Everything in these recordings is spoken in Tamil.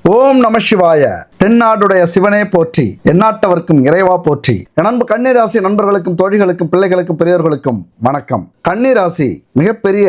ஓம் நம சிவாய. தென்னாடுடைய சிவனே போற்றி, எந்நாட்டவர்க்கும் இறைவா போற்றி. என் அன்பு கன்னிராசி நண்பர்களுக்கும் தோழிகளுக்கும் பிள்ளைகளுக்கும் பெரியவர்களுக்கும் வணக்கம். கன்னிராசி மிகப்பெரிய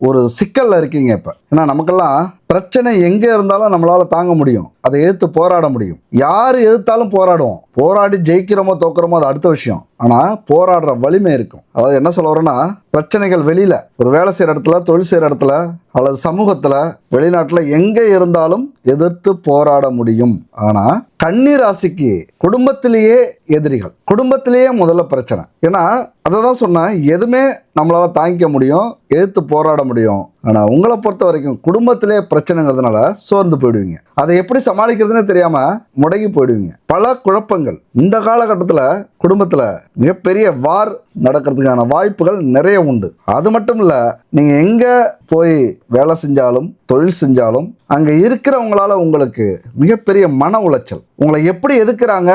ஒரு சிக்கல்ல இருக்கீங்க இப்ப. ஏன்னா நமக்கெல்லாம் பிரச்சனை எங்க இருந்தாலும் நம்மளால தாங்க முடியும், அதை எதிர்த்து போராட முடியும். யாரு எதிர்த்தாலும் போராடுவோம். போராடி ஜெயிக்கிறோமோ தோக்குறோமோ அது அடுத்த விஷயம். ஆனா போராடுற வலிமை இருக்கும். அதாவது என்ன சொல்ல வரேன்னா, பிரச்சனைகள் வெளியில, ஒரு வேலை செய்யற இடத்துல, தொழில் செய்யற இடத்துல, அல்லது சமூகத்துல, வெளிநாட்டுல எங்க இருந்தாலும் எதிர்த்து போராட முடியும். ஆனா கன்னிராசிக்கு குடும்பத்திலேயே எதிரிகள், குடும்பத்திலேயே முதல்ல பிரச்சனை. ஏன்னா அதை தான் சொன்னேன், எதுவுமே நம்மளால தாங்கிக்க முடியும், எதிர்த்து போராட முடியும். ஆனா உங்களை பொறுத்த வரைக்கும் குடும்பத்திலே பிரச்சனைங்கிறதுனால சோர்ந்து போயிடுவீங்க. அதை எப்படி சமாளிக்கிறதுன்னு தெரியாம முடங்கி போயிடுவீங்க. பல குழப்பங்கள். இந்த காலகட்டத்தில் குடும்பத்துல மிகப்பெரிய வார் நடக்கிறதுக்கான வாய்ப்புகள் நிறைய உண்டு. அது மட்டும் இல்ல, நீங்க எங்க போய் வேலை செஞ்சாலும் தொழில் செஞ்சாலும் அங்க இருக்கிறவங்களால உங்களுக்கு மிகப்பெரிய மன உளைச்சல். உங்களை எப்படி எதுக்குறாங்க,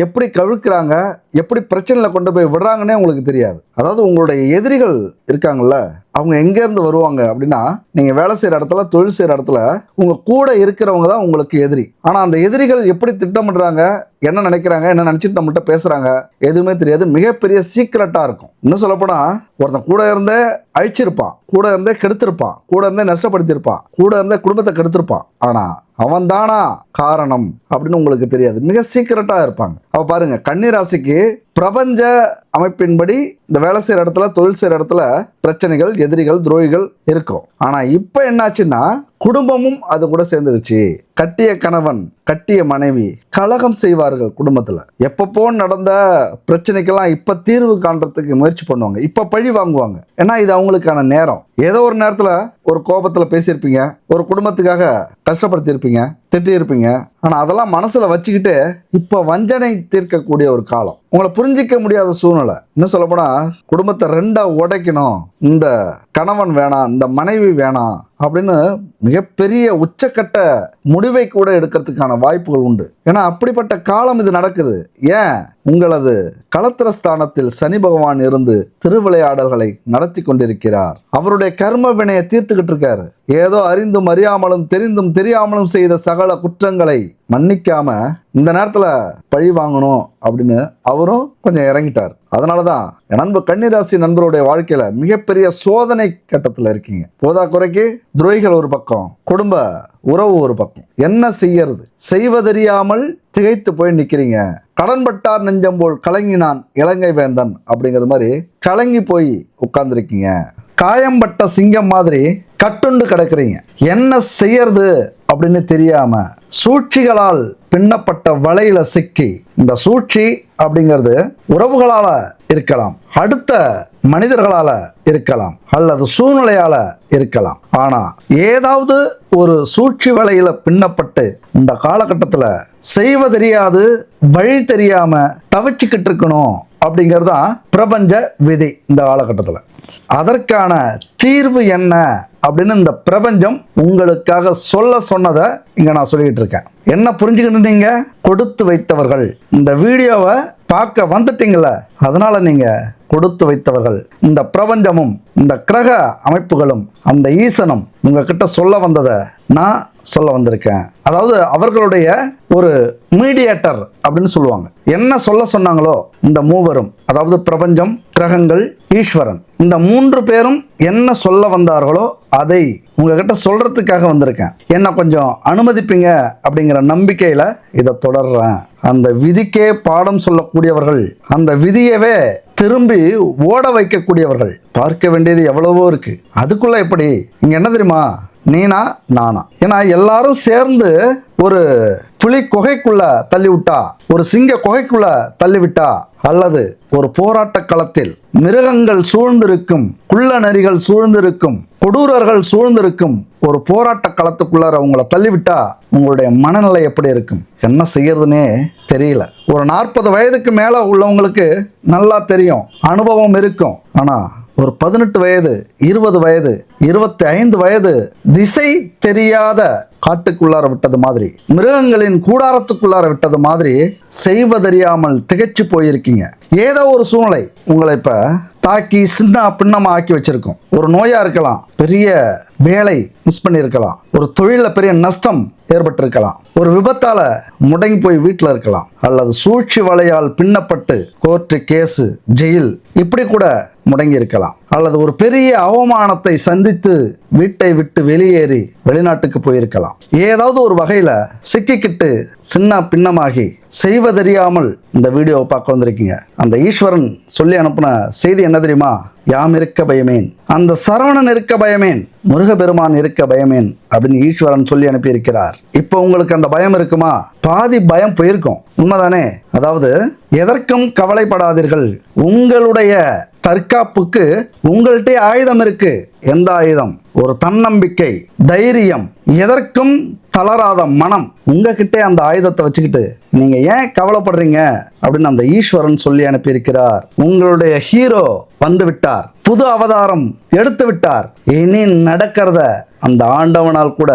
எப்படி கவிழ்க்கிறாங்க, எப்படி பிரச்சனையில கொண்டு போய் விடுறாங்கன்னே உங்களுக்கு தெரியாது. அதாவது உங்களுடைய எதிரிகள் இருக்காங்கல்ல, அவங்க எங்கேருந்து வருவாங்க அப்படின்னா, நீங்கள் வேலை செய்கிற இடத்துல, தொழில் செய்கிற இடத்துல உங்கள் கூட இருக்கிறவங்க தான் உங்களுக்கு எதிரி. ஆனால் அந்த எதிரிகள் எப்படி திட்டமிடுறாங்க, என்ன நினைக்கிறாங்க, என்ன நினச்சிட்டு நம்மள்கிட்ட பேசுகிறாங்க, எதுவுமே தெரியாது. மிகப்பெரிய சீக்ரெட்டாக இருக்கும். இன்னும் சொல்லப்போனால், ஒருத்தன் கூட இருந்தே அழிச்சிருப்பான், கூட இருந்தே கெடுத்திருப்பான், கூட இருந்தே நஷ்டப்படுத்தியிருப்பான், கூட இருந்தே குடும்பத்தை கெடுத்திருப்பான். ஆனால் அவன் தானா காரணம் அப்படின்னு உங்களுக்கு தெரியாது. மிக சீக்கிரட்டாக இருப்பாங்க. அப்போ பாருங்க, கன்னிராசிக்கு பிரபஞ்ச அமைப்பின்படி இந்த வேலை செய்கிற இடத்துல, தொழில் செய்கிற இடத்துல பிரச்சனைகள், எதிரிகள், துரோகிகள் இருக்கும். ஆனால் இப்போ என்னாச்சுன்னா, குடும்பமும் அது கூட சேர்ந்துருச்சு. கட்டிய கணவன், கட்டிய மனைவி கலகம் செய்வார்கள் குடும்பத்தில். எப்பப்போ நடந்த பிரச்சனைக்கெல்லாம் இப்போ தீர்வு காண்றதுக்கு முயற்சி பண்ணுவாங்க, இப்போ பழி வாங்குவாங்க. ஏன்னா இது அவங்களுக்கான நேரம். ஏதோ ஒரு நேரத்தில் ஒரு கோபத்தில் பேசியிருப்பீங்க, ஒரு குடும்பத்துக்காக கஷ்டப்படுத்தியிருப்பீங்க, திட்டியிருப்பீங்க. ஆனால் அதெல்லாம் மனசில் வச்சுக்கிட்டு இப்போ வஞ்சனை தீர்க்கக்கூடிய ஒரு காலம். உங்களை புரிஞ்சிக்க முடியாத சூழ்நிலை. இன்னும் சொல்லப்போனால், குடும்பத்தை ரெண்டாக உடைக்கணும், இந்த கணவன் வேணாம், இந்த மனைவி வேணாம் அப்படின்னு மிகப்பெரிய உச்சக்கட்ட முடிவை கூட எடுக்கிறதுக்கான வாய்ப்புகள் உண்டு. ஏன்னா அப்படிப்பட்ட காலம் இது நடக்குது. ஏன், உங்களது களத்திரஸ்தானத்தில் சனி பகவான் இருந்து திருவிளையாடல்களை நடத்தி கொண்டிருக்கிறார். அவருடைய கர்ம வினையை தீர்த்துக்கிட்டு இருக்காரு. ஏதோ அறிந்தும் அறியாமலும் தெரிந்தும் தெரியாமலும் செய்த சகல குற்றங்களை மன்னிக்காம இந்த நேரத்துல பழி வாங்கணும் அப்படின்னு அவரும் கொஞ்சம் இறங்கிட்டார். அதனாலதான் என் அன்பு கன்னிராசி நண்பருடைய வாழ்க்கையில மிகப்பெரிய சோதனை கட்டத்துல இருக்கீங்க. போதா குறைக்கு துரோகிகள் ஒரு பக்கம், குடும்ப உறவு ஒரு பக்கம். என்ன செய்யறது, செய்வதறியாமல் திகைத்து போய் நிக்கிறீங்க. கடன்பட்டார் நெஞ்சம் போல் கலங்கினான் இலங்கை வேந்தன் அப்படிங்கிற மாதிரி கலங்கி போய் உட்கார்ந்துருக்கீங்க. காயம்பட்ட சிங்கம் மாதிரி கட்டுண்டு கிடக்குறீங்க. என்ன செய்யறது அப்படின்னு தெரியாம சூழ்ச்சிகளால் பின்னப்பட்ட வலையில சிக்கி. இந்த சூழ்ச்சி அப்படிங்கிறது உறவுகளால இருக்கலாம், அடுத்த மனிதர்களால இருக்கலாம், அல்லது சூழ்நிலையால இருக்கலாம். ஆனா ஏதாவது ஒரு சூழ்ச்சி வலையில பின்னப்பட்டு இந்த காலகட்டத்தில் செய்வதறியாது, வழி தெரியாம தவிச்சுக்கிட்டு இருக்கணும் அப்படிங்கிறது தான் பிரபஞ்ச விதி. இந்த காலகட்டத்தில் அதற்கான தீர்வு என்ன அப்படின்னு இந்த பிரபஞ்சம் உங்களுக்காக சொல்ல சொன்னதை இங்க நான் சொல்லிட்டு இருக்கேன். என்ன புரிஞ்சுக்கிட்டு, நீங்க கொடுத்து வைத்தவர்கள். இந்த வீடியோவை பார்க்க வந்துட்டீங்கள, அதனால நீங்க கொடுத்து வைத்தவர்கள். இந்த பிரபஞ்சமும் இந்த கிரக அமைப்புகளும் அந்த ஈசனும் உங்ககிட்ட சொல்ல வந்ததை நான் சொல்ல வந்திருக்கேன். அதாவது அவர்களுடைய ஒரு மீடியேட்டர் அப்படின்னு சொல்லுவாங்க. என்ன சொல்ல சொன்னாங்களோ இந்த மூவரும், அதாவது பிரபஞ்சம், கிரகங்கள், ஈஸ்வரன், இந்த மூன்று பேரும் என்ன சொல்ல வந்தார்களோ அதை உங்ககிட்ட சொல்றதுக்காக வந்திருக்கேன். என்ன கொஞ்சம் அனுமதிப்பீங்க அப்படிங்கிற நம்பிக்கையில இதை தொடர்றேன். அந்த விதிக்கே பாடம் சொல்லக்கூடியவர்கள், அந்த விதியவே திரும்பி ஓட வைக்கக்கூடியவர்கள். பார்க்க வேண்டியது எவ்வளவோ இருக்கு. அதுக்குள்ள எப்படி இங்க என்ன தெரியுமா, நீனா நானா. ஏன்னா எல்லாரும் சேர்ந்து ஒரு புலி குகைக்குள்ள தள்ளி விட்டா, ஒரு சிங்க குகைக்குள்ள தள்ளி விட்டா, அல்லது ஒரு போராட்ட களத்தில் மிருகங்கள் சூழ்ந்திருக்கும், குள்ள நரிகள் சூழ்ந்திருக்கும், கொடூரர்கள் சூழ்ந்திருக்கும் ஒரு போராட்ட களத்துக்குள்ளார உங்களை தள்ளிவிட்டா உங்களுடைய மனநிலை எப்படி இருக்கும், என்ன செய்யறதுன்னே தெரியல. ஒரு 40 வயதுக்கு மேல உள்ளவங்களுக்கு நல்லா தெரியும், அனுபவம் இருக்கும். ஆனா ஒரு 18 வயது, 20 வயது, 25 வயது திசை தெரியாத காட்டுக்குள்ளார விட்டது மாதிரி, மிருகங்களின் கூடாரத்துக்குள்ளார விட்டது மாதிரி செய்வதறியாமல் திகைச்சு போயிருக்கீங்க. ஏதோ ஒரு சூழ்நிலை உங்களை இப்ப தாக்கி சின்ன பின்னமா ஆக்கி வச்சிருக்கும். ஒரு நோயா இருக்கலாம், பெரிய வேலை மிஸ் பண்ணியிருக்கலாம், ஒரு தொழிலில் பெரிய நஷ்டம் ஏற்பட்டிருக்கலாம், ஒரு விபத்தால முடங்கி போய் வீட்டில் இருக்கலாம், அல்லது சூழ்ச்சி வலையால் பின்னப்பட்டு கோர்ட்டு கேஸு ஜெயில் இப்படி கூட முடங்கி இருக்கலாம், அல்லது ஒரு பெரிய அவமானத்தை சந்தித்து வீட்டை விட்டு வெளியேறி வெளிநாட்டுக்கு போயிருக்கலாம். ஏதாவது ஒரு வகையில சிக்கிக்கிட்டு சின்ன பின்னமாகி செய்வதறியாமல் இந்த வீடியோவை பார்க்க வந்திருக்கீங்க. அந்த ஈஸ்வரன் சொல்லி அனுப்பின செய்தி என்ன தெரியுமா? யாம் இருக்க பயமேன், அந்த சரவணன் இருக்க பயமேன், முருகபெருமான் இருக்க பயமேன் அப்படின்னு ஈஸ்வரன் சொல்லி அனுப்பியிருக்கிறார். இப்போ உங்களுக்கு அந்த பயம் இருக்குமா? பாதி பயம் போயிருக்கும், உண்மைதானே? அதாவது எதற்கும் கவலைப்படாதீர்கள், உங்களுடைய தற்காப்புக்கு உங்கள்கிட்ட ஆயுதம் இருக்கு. எந்த ஆயுதம்? ஒரு தன்னம்பிக்கை, தைரியம், எதற்கும் தளராத மனம். உங்ககிட்டே அந்த ஆயுதத்தை வச்சுக்கிட்டு நீங்க ஏன் கவலைப்படுறீங்க அப்படின்னு அந்த ஈஸ்வரன் சொல்லி அனுப்பியிருக்கிறார். உங்களுடைய ஹீரோ வந்து விட்டார், புது அவதாரம் எடுத்து விட்டார். இனி நடக்கிறத அந்த ஆண்டவனால் கூட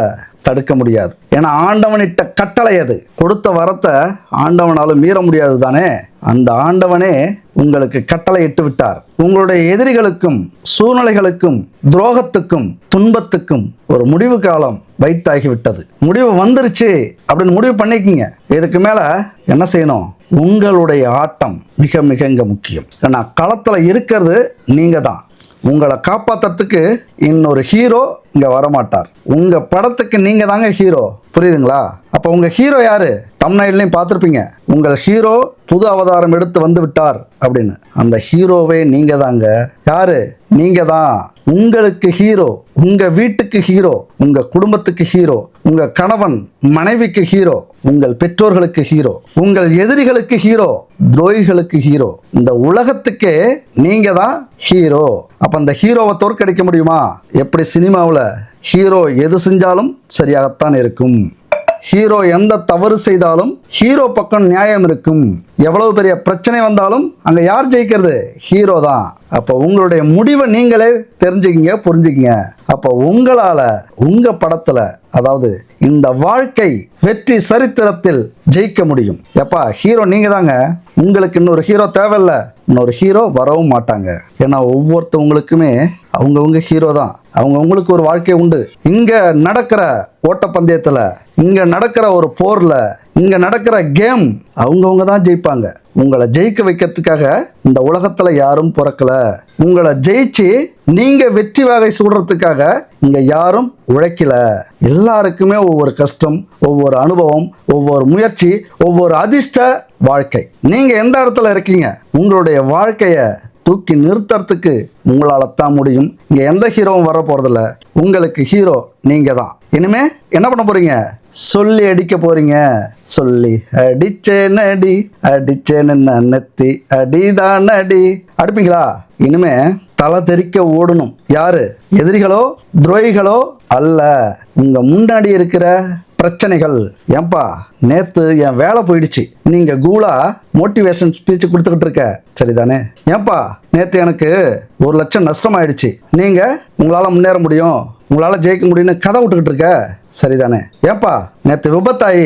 தடுக்க முடியாது. ஏன்னா ஆண்டவனிட்ட கட்டளை அது. கொடுத்த வரத்தை ஆண்டவனாலும் மீற முடியாது தானே. அந்த ஆண்டவனே உங்களுக்கு கட்டளை இட்டு விட்டார். உங்களுடைய எதிரிகளுக்கும் சூழ்நிலைகளுக்கும் துரோகத்துக்கும் துன்பத்துக்கும் ஒரு முடிவு காலம் வைத்தாகிவிட்டது. முடிவு வந்துருச்சு அப்படின்னு முடிவு பண்ணிக்கங்க. இதுக்கு மேல என்ன செய்யணும்? உங்களுடைய ஆட்டம் மிக மிக இங்க முக்கியம். ஏன்னா களத்துல இருக்கிறது நீங்க தான். உங்களை காப்பாத்துறதுக்கு இன்னொரு ஹீரோ இங்க வரமாட்டார். உங்க படத்துக்கு நீங்க தாங்க ஹீரோ. புரியுதுங்களா? அப்ப உங்க ஹீரோ யாரு? தம்ப்நெயிலையும் பார்த்துருப்பீங்க, உங்கள் ஹீரோ புது அவதாரம் எடுத்து வந்து விட்டார் அப்படின்னு. அந்த ஹீரோவே நீங்க தாங்க. யாரு? நீங்க தான். உங்களுக்கு ஹீரோ, உங்க வீட்டுக்கு ஹீரோ, உங்க குடும்பத்துக்கு ஹீரோ, உங்க கணவன் மனைவிக்கு ஹீரோ, உங்கள் பெற்றோர்களுக்கு ஹீரோ, உங்கள் எதிரிகளுக்கு ஹீரோ, துரோகிகளுக்கு ஹீரோ. இந்த உலகத்துக்கே நீங்க தான் ஹீரோ. அப்ப அந்த ஹீரோவை தோற்கடிக்க முடியுமா? எப்படி சினிமாவில் ஹீரோ எது செஞ்சாலும் சரியாகத்தான் இருக்கும். ஹீரோ எந்த தவறு செய்தாலும் ஹீரோ பக்கம் நியாயம் இருக்கும். எவ்வளவு பெரிய பிரச்சனை வந்தாலும் அங்க யார் ஜெயிக்கிறது? ஹீரோ தான். அப்போ உங்களுடைய முடிவை நீங்களே தெரிஞ்சுக்கிங்க, புரிஞ்சுக்கிங்க. அப்போ உங்களால உங்க படத்துல, அதாவது இந்த வாழ்க்கை வெற்றி சரித்திரத்தில் ஜெயிக்க முடியும். எப்பா ஹீரோ நீங்க தாங்க. உங்களுக்கு இன்னொரு ஹீரோ தேவையில்ல, இன்னொரு ஹீரோ வரவும் மாட்டாங்க. ஏன்னா ஒவ்வொருத்தவங்களுக்குமே அவங்கவுங்க ஹீரோ தான். அவங்கவுங்களுக்கு ஒரு வாழ்க்கை உண்டு. இங்க நடக்கிற ஓட்டப்பந்தயத்துல, இங்க நடக்கிற ஒரு போர்ல, இங்க நடக்கிற கேம் அவங்கவுங்க தான் ஜெயிப்பாங்க. உங்களை ஜெயிக்க வைக்கிறதுக்காக இந்த உலகத்துல யாரும் பிறக்கல. உங்களை ஜெயிச்சு நீங்க வெற்றி வகை சூடுறதுக்காக இங்க யாரும் உழைக்கல. எல்லாருக்குமே ஒவ்வொரு கஷ்டம், ஒவ்வொரு அனுபவம், ஒவ்வொரு முயற்சி, ஒவ்வொரு அதிர்ஷ்ட வாழ்க்கை. நீங்க எந்த இடத்துல இருக்கீங்க? உங்களுடைய வாழ்க்கைய தூக்கி நிறுத்துறதுக்கு உங்களால தான் முடியும். இங்க எந்த ஹீரோவும் வர போறதில்ல. உங்களுக்கு ஹீரோ நீங்க தான். இனிமே என்ன பண்ண போறீங்க? சொல்லி அடிக்க போறீங்க. சொல்லி அடிச்சேன் அடி, அடிச்சேன்னு நெத்தி அடிதான் அடி. அடிப்பீங்களா? இனிமே தலை தெறிக்க ஓடணும். யாரு? எதிரிகளோ துரோகிகளோ அல்ல, உங்க முன்னாடி இருக்கிற பிரச்சனைகள். ஏன்பா நேத்து என் வேலை போயிடுச்சு, நீங்க கூலா மோட்டிவேஷன் ஸ்பீச் கொடுத்துக்கிட்டு இருக்க, சரிதானே? ஏன்பா நேத்து எனக்கு 1 லட்சம் நஷ்டம் ஆயிடுச்சு, நீங்க உங்களால முன்னேற முடியும், உங்களால ஜெயிக்க முடியும்னு கதை விட்டுக்கிட்டு இருக்க, சரிதானே? ஏன்பா நேத்து விபத்தாயி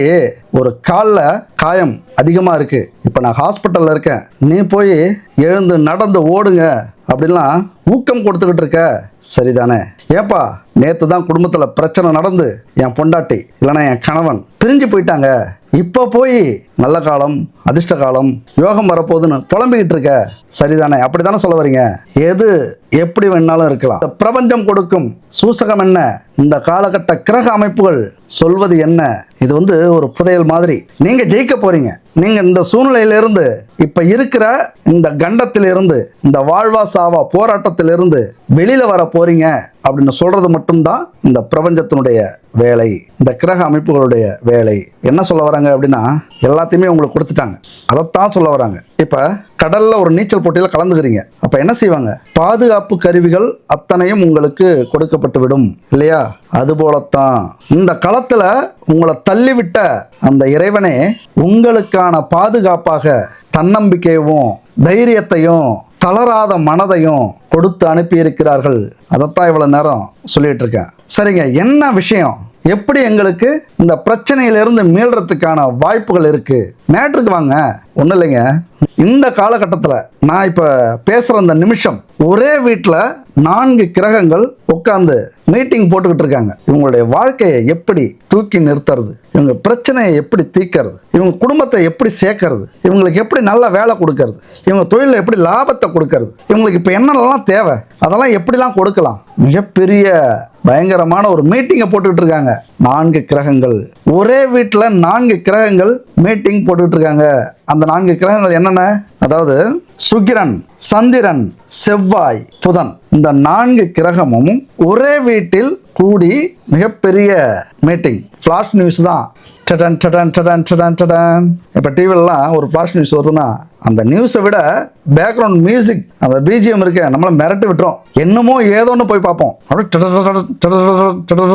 ஒரு காலில் காயம் அதிகமாக இருக்கு, இப்போ நான் ஹாஸ்பிட்டலில் இருக்கேன், நீ போய் எழுந்து நடந்து ஓடுங்க அப்படின்லாம் ஊக்கம் கொடுத்துக்கிட்டு இருக்க, சரிதானே? ஏப்பா நேற்று தான் குடும்பத்தில் பிரச்சனை நடந்து என் பொண்டாட்டி இல்லைன்னா என் கணவன் பிரிஞ்சு போயிட்டாங்க, இப்போ போய் நல்ல காலம் அதிர்ஷ்ட காலம் யோகம் வரப்போகுதுன்னு புலம்பிக்கிட்டு இருக்க, சரிதானே? அப்படி தானே சொல்ல வரீங்க? எது எப்படி வேணாலும் இருக்கலாம். இந்த பிரபஞ்சம் கொடுக்கும் சூசகம் என்ன? இந்த காலகட்ட கிரக அமைப்புகள் சொல்வது என்ன? இது ஒரு புதையல் மாதிரி. நீங்க ஜெயிக்க போறீங்க. நீங்க இந்த சூழ்நிலையிலிருந்து, இப்ப இருக்கிற இந்த கண்டத்திலிருந்து, இந்த வாழ்வா சாவா போராட்டத்திலிருந்து வெளியில வர போறீங்க அப்படின்னு சொல்றது மட்டும்தான் இந்த பிரபஞ்சத்தினுடைய வேலை, இந்த கிரக அமைப்புகளுடைய வேலை. என்ன சொல்ல வராங்க அப்படின்னா, எல்லாத்தையுமே உங்களுக்கு கொடுத்துட்டாங்க, அதைத்தான் சொல்ல வராங்க. இப்ப கடல்ல ஒரு நீச்சல் போட்டியில கலந்துக்கிறீங்க, அப்ப என்ன செய்வாங்க? பாதுகாப்பு கருவிகள் அத்தனையும் உங்களுக்கு கொடுக்கப்பட்டு விடும் இல்லையா? அதுபோலத்தான் இந்த களத்துல உங்களை தள்ளிவிட்ட அந்த இறைவனே உங்களுக்கான பாதுகாப்பாக தன்னம்பிக்கையும் தைரியத்தையும் தளராத மனதையும் கொடுத்து அனுப்பி இருக்கிறார்கள். அதைத்தான் இவ்வளவு நேரம் சொல்லிட்டு இருக்கேன். சரிங்க, என்ன விஷயம்? எப்படி எங்களுக்கு இந்த பிரச்சனையிலிருந்து மீள்றதுக்கான வாய்ப்புகள் இருக்கு? மேட்ருக்கு வாங்க. ஒன்றும் இல்லைங்க, இந்த காலகட்டத்தில் நான் இப்போ பேசுகிற அந்த நிமிஷம் ஒரே வீட்டில் 4 கிரகங்கள் உட்காந்து மீட்டிங் போட்டுக்கிட்டு இருக்காங்க. இவங்களுடைய வாழ்க்கையை எப்படி தூக்கி நிறுத்துறது, இவங்க பிரச்சனையை எப்படி தீர்க்கறது, இவங்க குடும்பத்தை எப்படி சேர்க்கறது, இவங்களுக்கு எப்படி நல்ல வேலை கொடுக்கறது, இவங்க தொழிலில் எப்படி லாபத்தை கொடுக்கறது, இவங்களுக்கு இப்போ என்னென்னலாம் தேவை அதெல்லாம் எப்படிலாம் கொடுக்கலாம், மிகப்பெரிய பயங்கரமான ஒரு மீட்டிங்கை போட்டுக்கிட்டு இருக்காங்க. 4 கிரகங்கள் ஒரே வீட்டில் 4 கிரகங்கள் மீட்டிங் போட்டுக்கிட்டு இருக்காங்க. அந்த 4 கிரகங்கள் என்னென்ன? அதாவது சுக்கிரன், சந்திரன், செவ்வாய், புதன். இந்த 4 கிரகமும் ஒரே வீட்டில் கூடி மிகப்பெரிய மீட்டிங். ஃப்ளாஷ் நியூஸ் தான். டடன் டடன் டடன் டடன் டடன். இப்போ டிவிலலாம் ஒரு ஃப்ளாஷ் நியூஸ் வருதுன்னா அந்த நியூஸை விட பேக்ரவுண்ட் மியூசிக், அந்த பிஜிஎம் இருக்க நம்மளை மிரட்டி விட்டுரும். என்னமோ ஏதோன்னு போய் பார்ப்போம். அப்படியே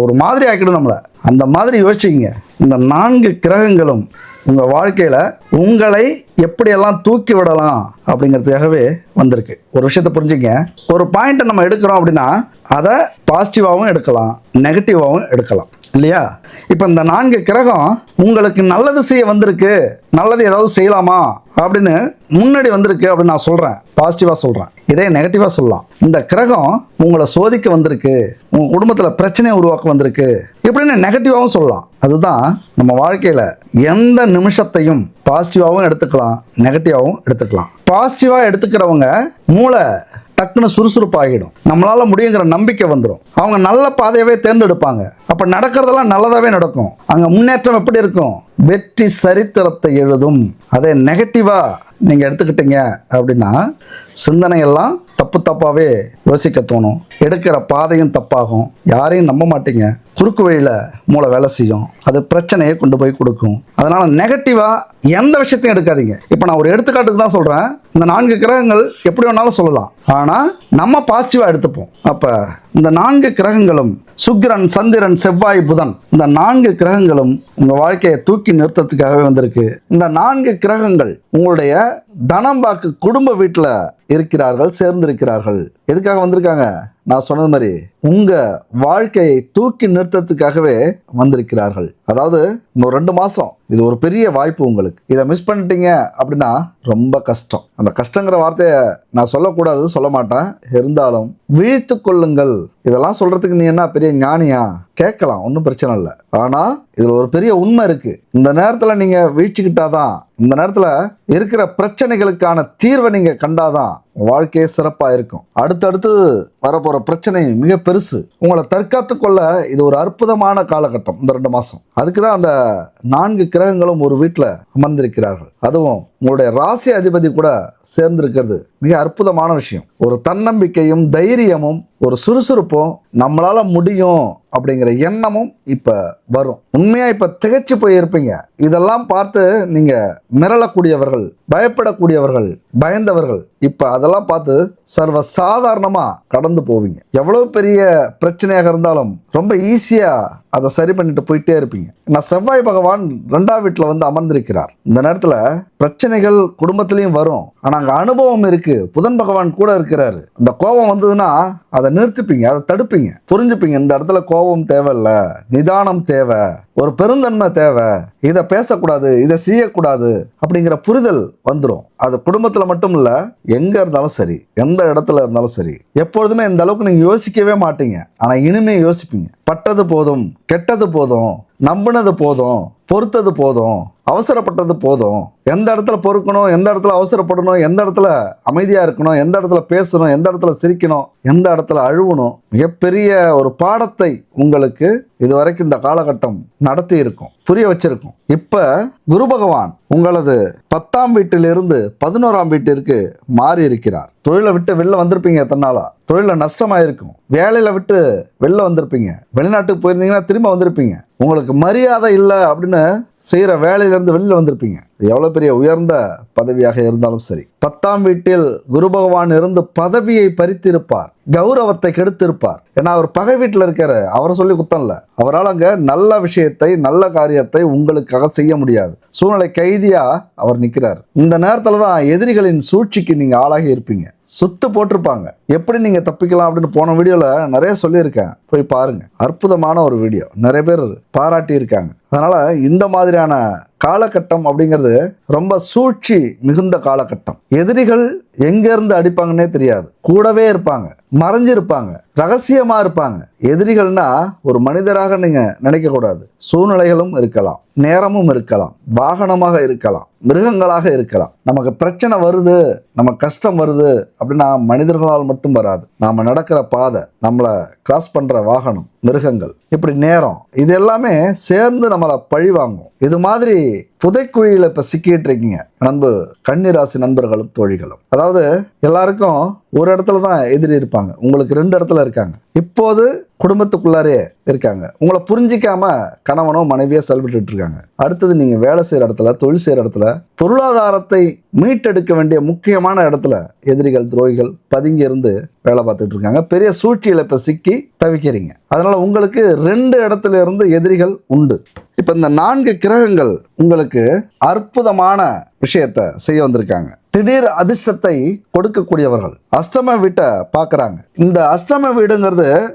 ஒரு மாதிரி ஆக்கிடும் நம்மளை. அந்த மாதிரி யோசிச்சிங்க. இந்த 4 கிரகங்களும் உங்கள் வாழ்க்கையில் உங்களை எப்படியெல்லாம் தூக்கி விடலாம் அப்படிங்கிறதுக்காகவே வந்திருக்கு. ஒரு விஷயத்தை புரிஞ்சுங்க. ஒரு பாயிண்ட்டை நம்ம எடுக்கிறோம் அப்படின்னா அதை பாசிட்டிவாகவும் எடுக்கலாம், நெகட்டிவாகவும் எடுக்கலாம், இல்லையா? இப்போ இந்த 4 கிரகம் உங்களுக்கு நல்லது செய்ய வந்திருக்கு, நல்லது ஏதாவது செய்யலாமா அப்படின்னு முன்னாடி வந்திருக்கு அப்படின்னு நான் சொல்கிறேன், பாசிட்டிவாக சொல்கிறேன். இதே நெகட்டிவாக சொல்லலாம். இந்த கிரகம் உங்களை சோதிக்க வந்திருக்கு, உங்கள் குடும்பத்தில் பிரச்சனையை உருவாக்க வந்திருக்கு இப்படின்னு நெகட்டிவாகவும் சொல்லலாம். அதுதான் நம்ம வாழ்க்கையில் எந்த நிமிஷத்தையும் பாசிட்டிவாகவும் எடுத்துக்கலாம், நெகட்டிவாகவும் எடுத்துக்கலாம். பாசிட்டிவாக எடுத்துக்கிறவங்க மூளை டக்குன்னு சுறுசுறுப்பாகிடும், நம்மளால முடியுங்கிற நம்பிக்கை வந்துடும். அவங்க நல்ல பாதையவே தேர்ந்தெடுப்பாங்க. அப்போ நடக்கிறதெல்லாம் நல்லதாகவே நடக்கும். அங்கே முன்னேற்றம் எப்படி இருக்கும்? வெற்றி சரித்திரத்தை எழுதும். அதே நெகட்டிவாக நீங்கள் எடுத்துக்கிட்டீங்க அப்படின்னா சிந்தனையெல்லாம் தப்பாகவே யோசிக்க தோணும், எடுக்கிற பாதையும் தப்பாகும், யாரையும் நம்ப மாட்டீங்க, குறுக்கு வழியில் மூளை வேலை செய்யும், அது பிரச்சனையை கொண்டு போய் கொடுக்கும். அதனால் நெகட்டிவாக எந்த விஷயத்தையும் எடுக்காதீங்க. இப்போ நான் ஒரு எடுத்துக்காட்டுக்கு தான் சொல்கிறேன். இந்த 4 கிரகங்கள் எப்படி வேணாலும் சொல்லலாம், ஆனால் நம்ம பாசிட்டிவாக எடுத்துப்போம். அப்போ இந்த 4 கிரகங்களும் சுக்கிரன், சந்திரன், செவ்வாய், புதன், இந்த 4 கிரகங்களும் உங்கள் வாழ்க்கையை தூக்கி நிறுத்தத்துக்காகவே வந்திருக்கு. இந்த 4 கிரகங்கள் உங்களுடைய தனம் வாக்கு குடும்ப வீட்டில் இருக்கிறார்கள், சேர்ந்திருக்கிறார்கள். எதுக்காக வந்திருக்காங்க? நான் சொன்னது மாதிரி உங்கள் வாழ்க்கையை தூக்கி நிறுத்தத்துக்காகவே வந்திருக்கிறார்கள். அதாவது இன்னும் 2 மாதம் இது ஒரு பெரிய வாய்ப்பு உங்களுக்கு. இதை மிஸ் பண்ணிட்டீங்க அப்படின்னா ரொம்ப கஷ்டம். அந்த கஷ்டங்கிற வார்த்தையை நான் சொல்லக்கூடாது, சொல்ல மாட்டேன். இருந்தாலும் விழித்து கொள்ளுங்கள். இதெல்லாம் சொல்கிறதுக்கு நீ என்ன பெரிய ஞானியா? கேட்கலாம், ஒன்றும் பிரச்சனை இல்லை. ஆனால் இதில் ஒரு பெரிய உண்மை இருக்குது. இந்த நேரத்தில் நீங்கள் வீழ்ச்சிக்கிட்டாதான், இந்த நேரத்தில் இருக்கிற பிரச்சனைகளுக்கான தீர்வை நீங்கள் கண்டாதான் வாழ்க்கையே சிறப்பாக இருக்கும். அடுத்தடுத்து வரப்போகிற பிரச்சனை மிக பெருசு. உங்களை தற்காத்து கொள்ள இது ஒரு அற்புதமான காலகட்டம், இந்த 2 மாதம். அதுக்கு தான் அந்த 4 கிரகங்களும் ஒரு வீட்டில் அமர்ந்திருக்கிறார்கள். அதுவும் உங்களுடைய ராசி அதிபதி கூட சேர்ந்திருக்கிறது மிக அற்புதமான விஷயம். ஒரு தன்னம்பிக்கையும் தைரியமும் ஒரு சுறுசுறுப்பும், நம்மளால முடியும் அப்படிங்கிற எண்ணமும் இப்போ வரும். உண்மையாக இப்போ திகைச்சு போயிருப்பீங்க. இதெல்லாம் பார்த்து நீங்கள் மிரளக்கூடியவர்கள், பயப்படக்கூடியவர்கள், பயந்தவர்கள் இப்போ அதெல்லாம் பார்த்து சர்வ சாதாரணமாக கடந்து போவீங்க. எவ்வளோ பெரிய பிரச்சனையாக இருந்தாலும் ரொம்ப ஈஸியாக அதை சரி பண்ணிட்டு போயிட்டே இருப்பீங்க. நான் செவ்வாய் பகவான் 2ஆம் வீட்டில் வந்து அமர்ந்திருக்கிறார். இந்த நேரத்தில் பிரச்சனைகள் குடும்பத்திலையும் வரும், ஆனால் அங்கே அனுபவம் இருக்கு. புதன் பகவான் கூட இருக்கிறாரு. அந்த கோபம் வந்ததுன்னா அதை நிறுத்திப்பீங்க, அதை தடுப்பீங்க, புரிஞ்சுப்பீங்க. இந்த இடத்துல கோபம் தேவையில்லை, நிதானம் தேவை, ஒரு பெருந்தன்மை தேவை, இதை பேசக்கூடாது, இதை செய்யக்கூடாது அப்படிங்கிற புரிதல் வந்துடும். அது குடும்பத்தில் மட்டும் இல்லை, எங்கே இருந்தாலும் சரி, எந்த இடத்துல இருந்தாலும் சரி. எப்பொழுதுமே இந்த அளவுக்கு நீங்கள் யோசிக்கவே மாட்டீங்க. ஆனால் இனிமே யோசிப்பீங்க. பட்டது போதும், கெட்டது போதும், நம்பினது போதும், பொறுத்தது போதும், அவசரப்பட்டது போதும். எந்த இடத்துல பொறுக்கணும், எந்த இடத்துல அவசரப்படணும், எந்த இடத்துல அமைதியாக இருக்கணும், எந்த இடத்துல பேசணும், எந்த இடத்துல சிரிக்கணும், எந்த இடத்துல அழுவணும், மிகப்பெரிய ஒரு பாடத்தை உங்களுக்கு இதுவரைக்கும் இந்த காலகட்டம் நடத்தி இருக்கும், புரிய வச்சிருக்கும். இப்போ குரு பகவான் உங்களது 10ஆம் வீட்டிலிருந்து 11ஆம் வீட்டிற்கு மாறி இருக்கிறார். தொழிலை விட்டு வெளில வந்திருப்பீங்க, தன்னாலா தொழிலில் நஷ்டமாயிருக்கும். வேலையில் விட்டு வெளில வந்திருப்பீங்க, வெளிநாட்டுக்கு போயிருந்தீங்கன்னா திரும்ப வந்திருப்பீங்க. உங்களுக்கு மரியாதை இல்லை அப்படின்னு செய்கிற வேலையிலேருந்து வெளியில் வந்திருப்பீங்க. எவ்வளோ பெரிய உயர்ந்த பதவியாக இருந்தாலும் சரி. 10ஆம் வீட்டில் குரு பகவான் இருந்து பதவியை பறித்திருப்பார், கௌரவத்தை கெடுத்திருப்பார். ஏன்னா அவர் பகை வீட்டில் இருக்காரு, அவரை சொல்லி குத்தம் இல்லை. அவரால் அங்கே நல்ல விஷயத்தை நல்ல காரியத்தை உங்களுக்காக செய்ய முடியாது. சூழ்நிலை கைதியா அவர் நிற்கிறார். இந்த நேரத்தில் தான் எதிரிகளின் சூழ்ச்சிக்கு நீங்கள் ஆளாகி இருப்பீங்க. சுத்து போட்டிருப்பாங்க. எப்படி நீங்கள் தப்பிக்கலாம் அப்படின்னு போன வீடியோவில் நிறைய சொல்லியிருக்கேன், போய் பாருங்க. அற்புதமான ஒரு வீடியோ, நிறைய பேர் பாராட்டி இருக்காங்க. அதனால இந்த மாதிரியான காலகட்டம் அப்படிங்கிறது ரொம்ப சூழ்ச்சி மிகுந்த காலகட்டம். எதிரிகள் எங்கேருந்து அடிப்பாங்கன்னே தெரியாது, கூடவே இருப்பாங்க, மறைஞ்சிருப்பாங்க, ரகசியமா இருப்பாங்க. எதிரிகள்னா ஒரு மனிதராக நீங்க நினைக்க கூடாது. சூழ்நிலைகளும் இருக்கலாம், நேரமும் இருக்கலாம், வாகனமாக இருக்கலாம், மிருகங்களாக இருக்கலாம். நமக்கு பிரச்சனை வருது, நமக்கு கஷ்டம் வருது அப்படின்னா மனிதர்களால் மட்டும் வராது. நாம நடக்கிற பாதை, நம்மளை கிராஸ் பண்ற வாகனம், மிருகங்கள், இப்படி நேரம், இது எல்லாமே சேர்ந்து நம்மளை பழி வாங்கும். இது மாதிரி புதைக்குழியில் இப்போ சிக்கிட்டு இருக்கீங்க நண்பு கன்னிராசி நண்பர்களும் தோழிகளும். அதாவது எல்லாருக்கும் ஒரு இடத்துல தான் எதிரி இருப்பாங்க, உங்களுக்கு 2 இடத்துல இருக்காங்க. இப்போது குடும்பத்துக்குள்ளாரே இருக்காங்க, உங்களை புரிஞ்சிக்காம கணவனோ மனைவியோ செயல்பட்டு இருக்காங்க. அடுத்தது நீங்க வேலை செய்யற இடத்துல, தொழில் செய்யற இடத்துல, பொருளாதாரத்தை மீட்டெடுக்க வேண்டிய முக்கியமான இடத்துல எதிரிகள் துரோகிகள் பதுங்கி இருந்து வேலை பார்த்துட்டு இருக்காங்க. பெரிய சூழ்ச்சியில இப்ப சிக்கி தவிக்கிறீங்க. அதனால உங்களுக்கு 2 இடத்துல இருந்து எதிரிகள் உண்டு. இப்ப இந்த 4 கிரகங்கள் உங்களுக்கு அற்புதமான விஷயத்தை செய்ய வந்திருக்காங்க. திடீர் அதிர்ஷ்டத்தை கொடுக்கக்கூடியவர்கள் அஷ்டம வீட்டை பார்க்குறாங்க. இந்த அஷ்டம வீடுங்கிறது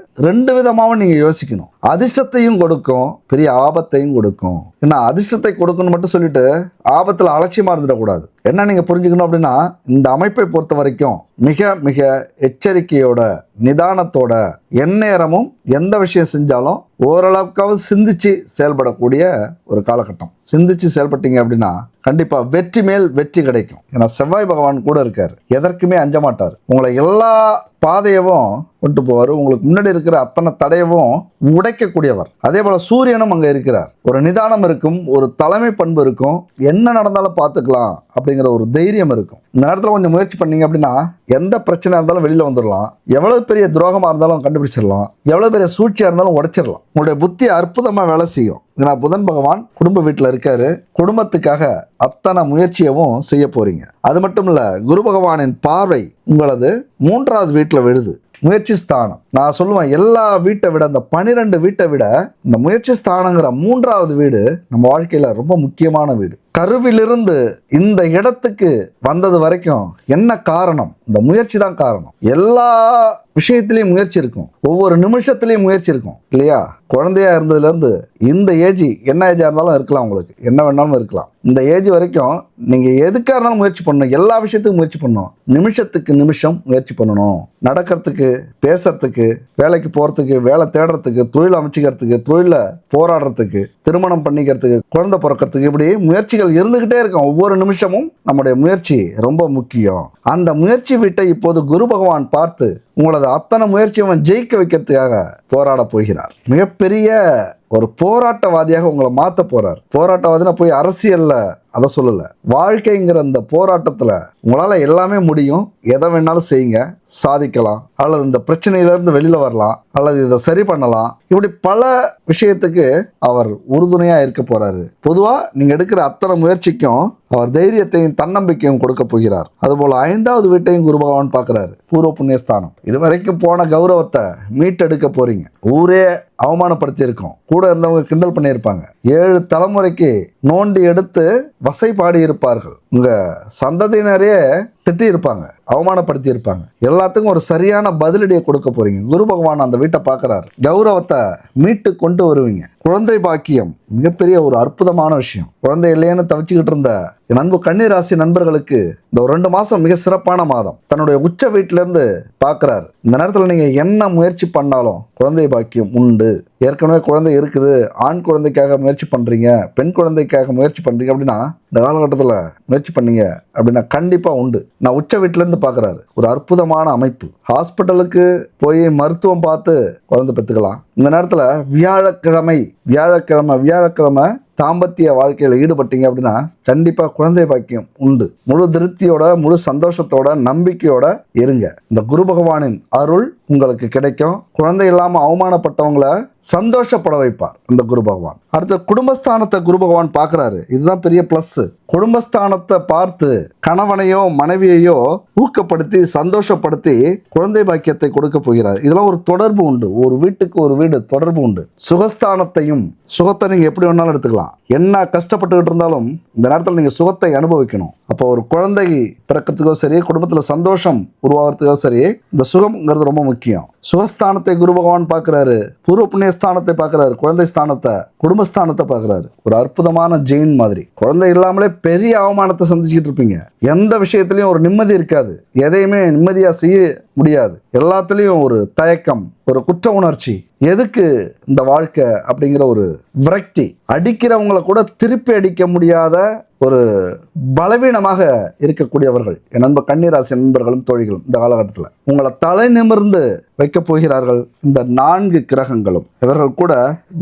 2 விதமாகவும் நீங்கள் யோசிக்கணும். அதிர்ஷ்டத்தையும் கொடுக்கும், பெரிய ஆபத்தையும் கொடுக்கும். ஏன்னா அதிர்ஷ்டத்தை கொடுக்கணும்னு மட்டும் சொல்லிட்டு ஆபத்தில் அலட்சியமாக இருந்துடக்கூடாது. என்ன நீங்கள் புரிஞ்சுக்கணும் அப்படின்னா, இந்த அமைப்பை பொறுத்த வரைக்கும் மிக மிக எச்சரிக்கையோட நிதானத்தோட எந்நேரமும் எந்த விஷயம் செஞ்சாலும் ஓரளவுக்காவது சிந்திச்சு செயல்படக்கூடிய ஒரு காலகட்டம். சிந்திச்சு செயல்பட்டீங்க அப்படின்னா கண்டிப்பா வெற்றி மேல் வெற்றி கிடைக்கும். ஏன்னா செவ்வாய் பகவான் கூட இருக்காரு, எதற்குமே அஞ்ச மாட்டார். உங்களை எல்லா பாதையவும் கொண்டு போவார், உங்களுக்கு முன்னாடி இருக்கிற அத்தனை தடையவும் உடைக்கக்கூடியவர். அதே போல சூரியனும் அங்க இருக்கிறார். ஒரு நிதானம் இருக்கும், ஒரு தலைமை பண்பு இருக்கும், என்ன நடந்தாலும் பார்த்துக்கலாம் அப்படிங்கிற ஒரு தைரியம் இருக்கும். இந்த நேரத்தில் கொஞ்சம் முயற்சி பண்ணீங்க அப்படின்னா எந்த பிரச்சனை இருந்தாலும் வெளியில வந்துடலாம். எவ்வளவு பெரிய துரோகமா இருந்தாலும் கண்டுபிடிச்சிடலாம், எவ்வளவு பெரிய சூழ்ச்சியா இருந்தாலும் உடைச்சிடலாம். உங்களுடைய புத்தி அற்புதமா வேலை செய்யும். ஏன்னா புதன் பகவான் குடும்ப வீட்டில் இருக்காரு, குடும்பத்துக்காக அத்தனை முயற்சியவும் செய்ய போறீங்க. அது மட்டும் இல்ல, குரு பகவானின் பார்வை உங்களது 3வது வீட்டில் விழுது. முயற்சி ஸ்தானம். நான் சொல்லுவேன், எல்லா வீட்டை விட, அந்த 12 வீட்டை விட இந்த முயற்சி ஸ்தானங்கிற 3வது வீடு நம்ம வாழ்க்கையில ரொம்ப முக்கியமான வீடு. கருவிலிருந்து இந்த இடத்துக்கு வந்தது வரைக்கும் என்ன காரணம்? இந்த முயற்சி தான் காரணம். எல்லா விஷயத்திலையும் முயற்சி இருக்கும், ஒவ்வொரு நிமிஷத்துலையும் முயற்சி இருக்கும் இல்லையா? குழந்தையா இருந்ததுல இருந்து இந்த ஏஜ், என்ன ஏஜா இருந்தாலும் இருக்கலாம், உங்களுக்கு என்ன வேணாலும் இருக்கலாம். இந்த ஏஜ் வரைக்கும் நீங்க எதுக்கா இருந்தாலும் முயற்சி பண்ணணும், எல்லா விஷயத்துக்கும் முயற்சி பண்ணணும். நிமிஷத்துக்கு நிமிஷம் முயற்சி பண்ணணும். நடக்கிறதுக்கு, பேசுறதுக்கு, வேலைக்கு போறதுக்கு, வேலை தேடுறதுக்கு, தொழில் அமைச்சிக்கிறதுக்கு, தொழில போராடுறதுக்கு, திருமணம் பண்ணிக்கிறதுக்கு, குழந்தை பிறக்கிறதுக்கு, இப்படி முயற்சிகள் இருந்துகிட்டே இருக்கும். ஒவ்வொரு நிமிஷமும் நம்முடைய முயற்சி ரொம்ப முக்கியம். அந்த முயற்சி வீட்டை இப்போது குரு பகவான் பார்த்து உங்களது அத்தனை முயற்சியும் ஜெயிக்க வைக்கிறதுக்காக போராட போகிறார். மிகப்பெரிய ஒரு போராட்டவாதியாக உங்களை மாற்ற போறார். போராட்டவாதினா போய் அரசியல்ல அதை சொல்லல, வாழ்க்கைங்கிற அந்த போராட்டத்துல உங்களால எல்லாமே முடியும். எதை வேணாலும் செய்யுங்க, சாதிக்கலாம், அல்லது இந்த பிரச்சனையிலிருந்து வெளியில வரலாம், அல்லது இதை சரி பண்ணலாம். இப்படி பல விஷயத்துக்கு அவர் உறுதுணையா இருக்க போறாரு. பொதுவா நீங்க எடுக்கிற அத்தனை முயற்சிக்கும் அவர் தைரியத்தையும் தன்னம்பிக்கையும் கொடுக்க போகிறார். அதுபோல 5வது வீட்டையும் குரு பகவான் பார்க்கிறாரு, பூர்வ புண்ணியஸ்தானம். இது வரைக்கும் போன கௌரவத்தை மீட்டெடுக்க போறீங்க. ஊரே அவமானப்படுத்தி இருக்கும், கூட இருந்தவங்க கிண்டல் பண்ணியிருப்பாங்க, 7 தலைமுறைக்கு நோண்டி எடுத்து வசை பாடி இருப்பார்கள், உங்க சந்ததியினரே திட்டி இருப்பாங்க, அவமானப்படுத்தி இருப்பாங்க. எல்லாத்துக்கும் ஒரு சரியான பதிலடியை கொடுக்க போறீங்க. குரு பகவான் அந்த வீட்டை பார்க்கிறாரு, கௌரவத்தை மீட்டு கொண்டு வருவீங்க. குழந்தை பாக்கியம் மிகப்பெரிய ஒரு அற்புதமான விஷயம். குழந்தை இல்லையேன்னு தவிச்சுக்கிட்டு இருந்த என் அன்பு கன்னிராசி நண்பர்களுக்கு இந்த ஒரு 2 மாசம் மிக சிறப்பான மாதம். தன்னுடைய உச்ச வீட்டிலிருந்து பார்க்கிறாரு. இந்த நேரத்தில் நீங்க என்ன முயற்சி பண்ணாலும் குழந்தை பாக்கியம் உண்டு. ஏற்கனவே குழந்தை இருக்குது, ஆண் குழந்தைக்காக முயற்சி பண்றீங்க, பெண் குழந்தைக்காக முயற்சி பண்றீங்க அப்படின்னா இந்த காலகட்டத்தில் முயற்சி பண்ணீங்க அப்படின்னா கண்டிப்பா உண்டு. நான் உச்ச வீட்டிலேருந்து பார்க்குறாரு, ஒரு அற்புதமான அமைப்பு. ஹாஸ்பிட்டலுக்கு போய் மருத்துவம் பார்த்து குழந்தை பெற்றுக்கலாம். இந்த நேரத்தில் வியாழக்கிழமை தாம்பத்திய வாழ்க்கையில் ஈடுபட்டீங்க அப்படின்னா கண்டிப்பாக குழந்தை பாக்கியம் உண்டு. முழு திருப்தியோட, முழு சந்தோஷத்தோட, நம்பிக்கையோட இருங்க. இந்த குரு பகவானின் அருள் உங்களுக்கு கிடைக்கும். குழந்தை இல்லாமல் அவமானப்பட்டவங்கள சந்தோஷப்பட வைப்பார் இந்த குரு பகவான். அடுத்து குடும்பஸ்தானத்தை குரு பகவான் பார்க்குறாரு. இதுதான் பெரிய ப்ளஸ். குடும்பஸ்தானத்தை பார்த்து கணவனையோ மனைவியையோ ஊக்கப்படுத்தி சந்தோஷப்படுத்தி குழந்தை பாக்கியத்தை கொடுக்க போகிறார். இதெல்லாம் ஒரு தொடர்பு உண்டு. ஒரு வீட்டுக்கு ஒரு வீடு தொடர்பு உண்டு. சுகஸ்தானத்தையும், சுகத்தை நீங்கள் எப்படி வேணாலும் எடுத்துக்கலாம். என்ன கஷ்டப்பட்டுக்கிட்டு இருந்தாலும் இந்த நேரத்தில் நீங்கள் சுகத்தை அனுபவிக்கணும். அப்போ ஒரு குழந்தை பிறக்கிறதுக்கோ சரி, குடும்பத்தில் சந்தோஷம் உருவாகிறதுக்கோ சரி, இந்த சுகம்ங்கிறது ரொம்ப முக்கியம். சுகஸ்தானத்தை குரு பகவான் பார்க்குறாரு, பூர்வ புண்ணிய ஸ்தானத்தை பார்க்குறாரு, குழந்தை ஸ்தானத்தை, குடும்பஸ்தானத்தை பார்க்குறாரு. ஒரு அற்புதமான ஜெயின் மாதிரி. குழந்தை இல்லாமலே பெரிய அவமானத்தை சந்திச்சுக்கிட்டு இருப்பீங்க. எந்த விஷயத்துலையும் ஒரு நிம்மதி இருக்காது. எதையுமே நிம்மதியாக செய்ய முடியாது. எல்லாத்துலேயும் ஒரு தயக்கம், ஒரு குற்ற உணர்ச்சி. எதுக்கு இந்த வாழ்க்கை அப்படிங்கிற ஒரு விரக்தி. அடிக்கிறவங்களை கூட திருப்பி அடிக்க முடியாத ஒரு பலவீனமாக இருக்கக்கூடியவர்கள் என் நண்ப கன்னிராசி நண்பர்களும் தோழிகளும் இந்த காலகட்டத்தில் உங்களை தலை நிமிர்ந்து வைக்கப் போகிறார்கள் இந்த 4 கிரகங்களும். இவர்கள் கூட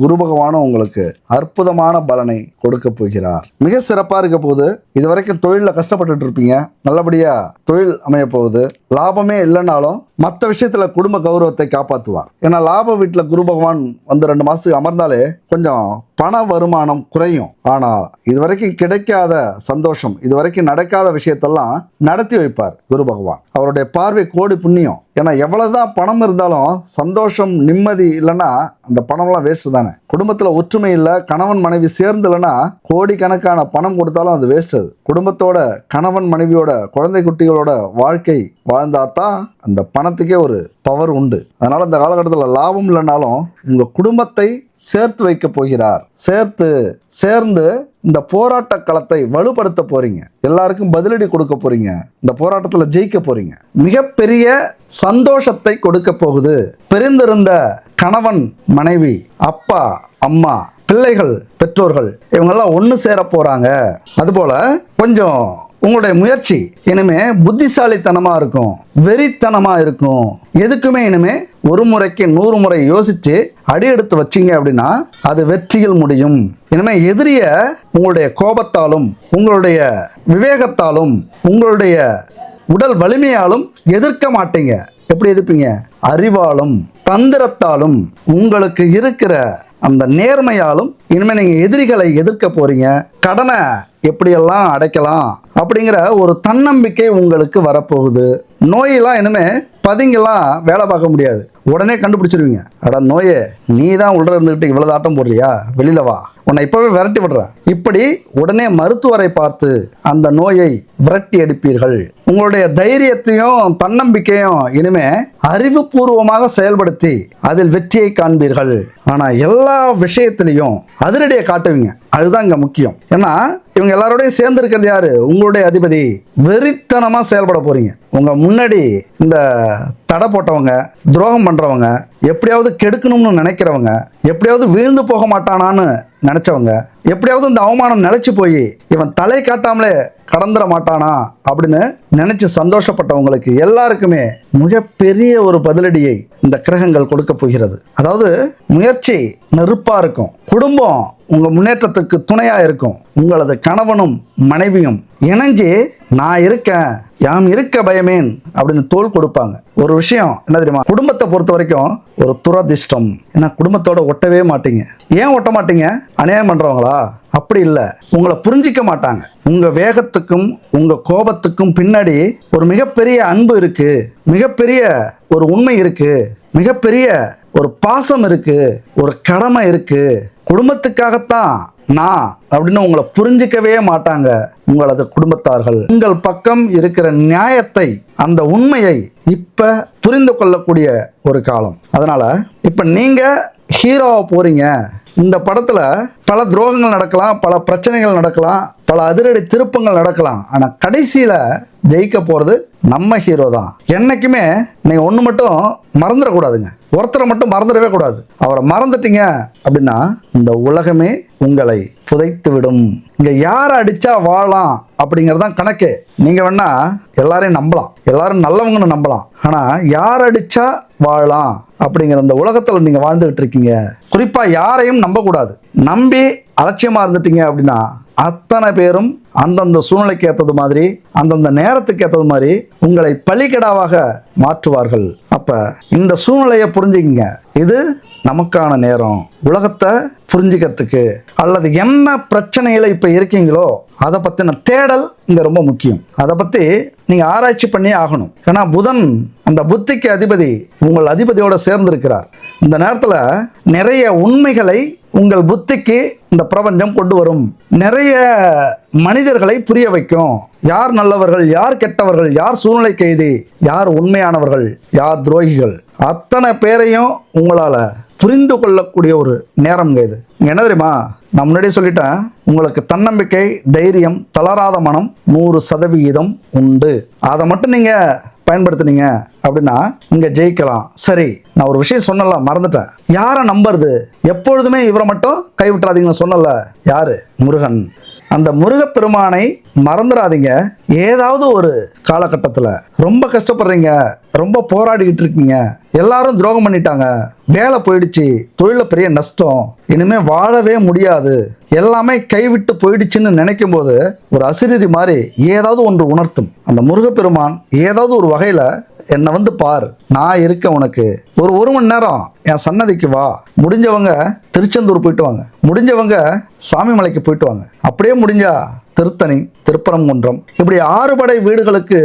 குரு பகவானும் உங்களுக்கு அற்புதமான பலனை கொடுக்க போகிறார். மிக சிறப்பாக இருக்க போகுது. இது வரைக்கும் தொழிலில் கஷ்டப்பட்டுட்டு இருப்பீங்க, நல்லபடியாக தொழில் அமைய போகுது. லாபமே இல்லைனாலும் மற்ற விஷயத்தில் குடும்ப கௌரவத்தை காப்பாற்றுவார். ஏன்னா லாப வீட்டில் குரு பகவான் வந்து 2 மாதத்துக்கு அமர்ந்தாலே கொஞ்சம் பண வருமானம் குறையும். ஆனால் இதுவரைக்கும் கிடைக்காத சந்தோஷம், இதுவரைக்கும் நடக்காத விஷயத்தெல்லாம் நடத்தி வைப்பார் குரு பகவான். அவருடைய பார்வை கோடி புண்ணியம். ஏன்னா எவ்வளவுதான் பணம் இருந்தாலும் சந்தோஷம் நிம்மதி இல்லைன்னா அந்த பணம்லாம் வேஸ்ட் தானே. குடும்பத்தில் ஒற்றுமை இல்லை, கணவன் மனைவி சேர்ந்து இல்லைன்னா கோடிக்கணக்கான பணம் கொடுத்தாலும் அது வேஸ்ட். அது குடும்பத்தோட கணவன் மனைவியோட குழந்தை குட்டிகளோட வாழ்க்கை வாழ்ந்தாதான் அந்த பணத்துக்கே ஒரு பவர் உண்டு. அதனால இந்த காலகட்டத்தில் லாபம் இல்லைனாலும் உங்க குடும்பத்தை சேர்த்து வைக்க போகிறார். சேர்ந்து இந்த போராட்ட களத்தை வலுப்படுத்த போறீங்க. எல்லாருக்கும் பதிலடி கொடுக்க போறீங்க. இந்த போராட்டத்தில் ஜெயிக்க போறீங்க. மிகப்பெரிய சந்தோஷத்தை கொடுக்க போகுது. பிரிந்திருந்த கணவன் மனைவி, அப்பா அம்மா, பிள்ளைகள், பெற்றோர்கள் இவங்கெல்லாம் ஒன்று சேர போறாங்க. அதுபோல கொஞ்சம் உங்களுடைய முயற்சி இனிமே புத்திசாலித்தனமாக இருக்கும், வெறித்தனமாக இருக்கும். எதுக்குமே இனிமே ஒரு முறைக்கு 100 முறை யோசித்து அடி எடுத்து வச்சிங்க அப்படின்னா அது வெற்றியில் முடியும். இனிமே எதிரிய உங்களுடைய கோபத்தாலும், உங்களுடைய விவேகத்தாலும், உங்களுடைய உடல் வலிமையாலும் எதிர்க்க மாட்டீங்க. எப்படி எதிர்ப்பீங்க? அறிவாலும் தந்திரத்தாலும், உங்களுக்கு இருக்கிற அந்த நேர்மையாலும் இனிமேல் நீங்கள் எதிரிகளை எதிர்க்க போறீங்க. கடனை எப்படியெல்லாம் அடைக்கலாம் அப்படிங்கிற ஒரு தன்னம்பிக்கை உங்களுக்கு வரப்போகுது. நோயெல்லாம் இனிமே பதுங்கெல்லாம் வேலை பார்க்க முடியாது. உடனே கண்டுபிடிச்சிருவீங்க. அட நோயே, நீ தான் உள்ள இருந்துக்கிட்டு இவ்வளவு ஆட்டம் போடுறியா, வெளியில வா, உன்னை இப்பவே விரட்டி விடுறேன். இப்படி உடனே மருத்துவரை பார்த்து அந்த நோயை விரட்டி அடிப்பீர்கள். உங்களுடைய தைரியத்தையும் தன்னம்பிக்கையும் இனிமே அறிவுபூர்வமாக செயல்படுத்தி அதில் வெற்றியை காண்பீர்கள். ஆனா எல்லா விஷயத்திலையும் அதிரடியை காட்டுவீங்க. அதுதான் இங்க முக்கியம். ஏன்னா இவங்க எல்லாரோடையும் சேர்ந்து இருக்கிறது யாரு? உங்களுடைய அதிபதி. வெறித்தனமா செயல்பட போறீங்க. உங்க முன்னாடி இந்த தடை போட்டவங்க, துரோகம் பண்றவங்க, எப்படியாவது கெடுக்கணும்னு நினைக்கிறவங்க, எப்படியாவது வீழ்ந்து போக மாட்டானான்னு நினைச்சவங்க, எப்படியாவது இந்த அவமானம் நிலைச்சு போய் இவன் தலை காட்டாமலே கடந்துட மாட்டானா அப்படின்னு நினைச்சு சந்தோஷப்பட்டவங்களுக்கு எல்லாருக்குமே மிகப்பெரிய ஒரு பதிலடியை இந்த கிரகங்கள் கொடுக்க போகிறது. அதாவது முயற்சி நெருப்பா இருக்கும், குடும்பம் உங்க முன்னேற்றத்துக்கு துணையா இருக்கும். உங்களது கணவனும் மனைவியும் இணைஞ்சு நான் இருக்கேன், யாம் இருக்க பயமேன் அப்படின்னு தோள் கொடுப்பாங்க. ஒரு விஷயம் என்ன தெரியுமா? குடும்பத்தை பொறுத்த வரைக்கும் ஒரு துரதிர்ஷ்டம். ஏன்னா குடும்பத்தோட ஒட்டவே மாட்டீங்க. ஏன் ஒட்ட மாட்டீங்க? அநியாயம் பண்றவங்களா? அப்படி இல்லை, உங்களை புரிஞ்சிக்க மாட்டாங்க. உங்க வேகத்துக்கும் உங்க கோபத்துக்கும் பின்னாடி ஒரு மிகப்பெரிய அன்பு இருக்கு, மிகப்பெரிய ஒரு உண்மை இருக்கு, மிகப்பெரிய ஒரு பாசம் இருக்கு, ஒரு கடமை இருக்கு. குடும்பத்துக்காகத்தான் நான் அப்படின்னு உங்களை புரிஞ்சிக்கவே மாட்டாங்க உங்களது குடும்பத்தார்கள். உங்கள் பக்கம் இருக்கிற நியாயத்தை, அந்த உண்மையை இப்ப புரிந்து கொள்ளக்கூடிய ஒரு காலம். அதனால இப்ப நீங்க ஹீரோவா போறீங்க. இந்த படத்துல பல துரோகங்கள் நடக்கலாம், பல பிரச்சனைகள் நடக்கலாம், பல அதிரடி திருப்பங்கள் நடக்கலாம். ஆனா கடைசியில ஜெயிக்க போறது நம்ம ஹீரோ தான். என்னைக்குமே நீங்க ஒண்ணு மட்டும் மறந்துடக்கூடாதுங்க. ஒருத்தரை மட்டும் மறந்துடவே கூடாது. அவரை மறந்துட்டீங்க அப்படின்னா இந்த உலகமே உங்களை புதைத்து விடும். இங்க யாரை அடிச்சா வாழலாம் அப்படிங்கறதான் கணக்கு. நீங்க வேணா எல்லாரையும் நம்பலாம், எல்லாரும் நல்லவங்கன்னு நம்பலாம். ஆனா யார் அடிச்சா வாழலாம் அப்படிங்கிற இந்த உலகத்துல நீங்க வாழ்ந்துகிட்டு இருக்கீங்க. குறிப்பா யாரையும் நம்பக்கூடாது. நம்பி அலட்சியமா இருந்துட்டீங்க அப்படின்னா அத்தனை பேரும் அந்தந்த சூழ்நிலைக்கு ஏற்றது மாதிரி, அந்தந்த நேரத்துக்கு ஏற்றது மாதிரி உங்களை பலிகடாவாக மாற்றுவார்கள். அப்ப அப்போ இந்த சூழ்நிலையை புரிஞ்சுக்கிங்க. இது நமக்கான நேரம். உலகத்தை புரிஞ்சுக்கிறதுக்கு அல்லது என்ன பிரச்சனைகளை இப்போ இருக்கீங்களோ அதை பற்றின தேடல் இங்கே ரொம்ப முக்கியம். அதை பற்றி நீங்கள் ஆராய்ச்சி பண்ணியே ஆகணும். ஏன்னா புதன் அந்த புத்திக்கு அதிபதி உங்கள் அதிபதியோடு சேர்ந்திருக்கிறார். இந்த நேரத்தில் நிறைய உண்மைகளை உங்கள் புத்திக்கு இந்த பிரபஞ்சம் கொண்டு வரும். நிறைய மனிதர்களை புரிய வைக்கும். யார் நல்லவர்கள், யார் கெட்டவர்கள், யார் சூழ்நிலை கைதி, யார் உண்மையானவர்கள், யார் துரோகிகள், அத்தனை பேரையும் உங்களால் புரிந்து கொள்ளக்கூடிய ஒரு நேரம்ங்க இது. என்ன தெரியுமா, நான் முன்னாடியே சொல்லிட்டேன், உங்களுக்கு தன்னம்பிக்கை, தைரியம், தளராத மனம் 100% உண்டு. அதை மட்டும் நீங்கள் பயன்படுத்தினீங்க அப்படின்னா இங்கே ஜெயிக்கலாம். சரி, நான் ஒரு விஷயம் சொன்னல, மறந்துட்டேன். யாரை நம்புறது? எப்பொழுதுமே இவரை மட்டும் கைவிட்டுறாதீங்கன்னு சொன்னல. யாரு? முருகன். அந்த முருகப்பெருமானை மறந்துடாதீங்க. ஏதாவது ஒரு காலகட்டத்தில் ரொம்ப கஷ்டப்படுறீங்க, ரொம்ப போராடிக்கிட்டு இருக்கீங்க, எல்லாரும் துரோகம் பண்ணிட்டாங்க, வேலை போயிடுச்சு, தொழில பெரிய நஷ்டம், இனிமே வாழவே முடியாது, எல்லாமே கைவிட்டு போயிடுச்சுன்னு நினைக்கும் போது ஒரு அசிரி மாதிரி ஏதாவது ஒன்று உணர்த்தும். அந்த முருகப்பெருமான் ஏதாவது ஒரு வகையில் என்னை வந்து பார், நான் இருக்கேன் உனக்கு, ஒரு மணி நேரம் என் சன்னதிக்கு வா, முடிஞ்சவங்க திருச்செந்தூர் போயிட்டு வாங்க, முடிஞ்சவங்க சாமிமலைக்கு போயிட்டு வாங்க, அப்படியே முடிஞ்சா திருத்தணி, திருப்பரங்குன்றம், இப்படி 6 படை வீடுகளுக்கு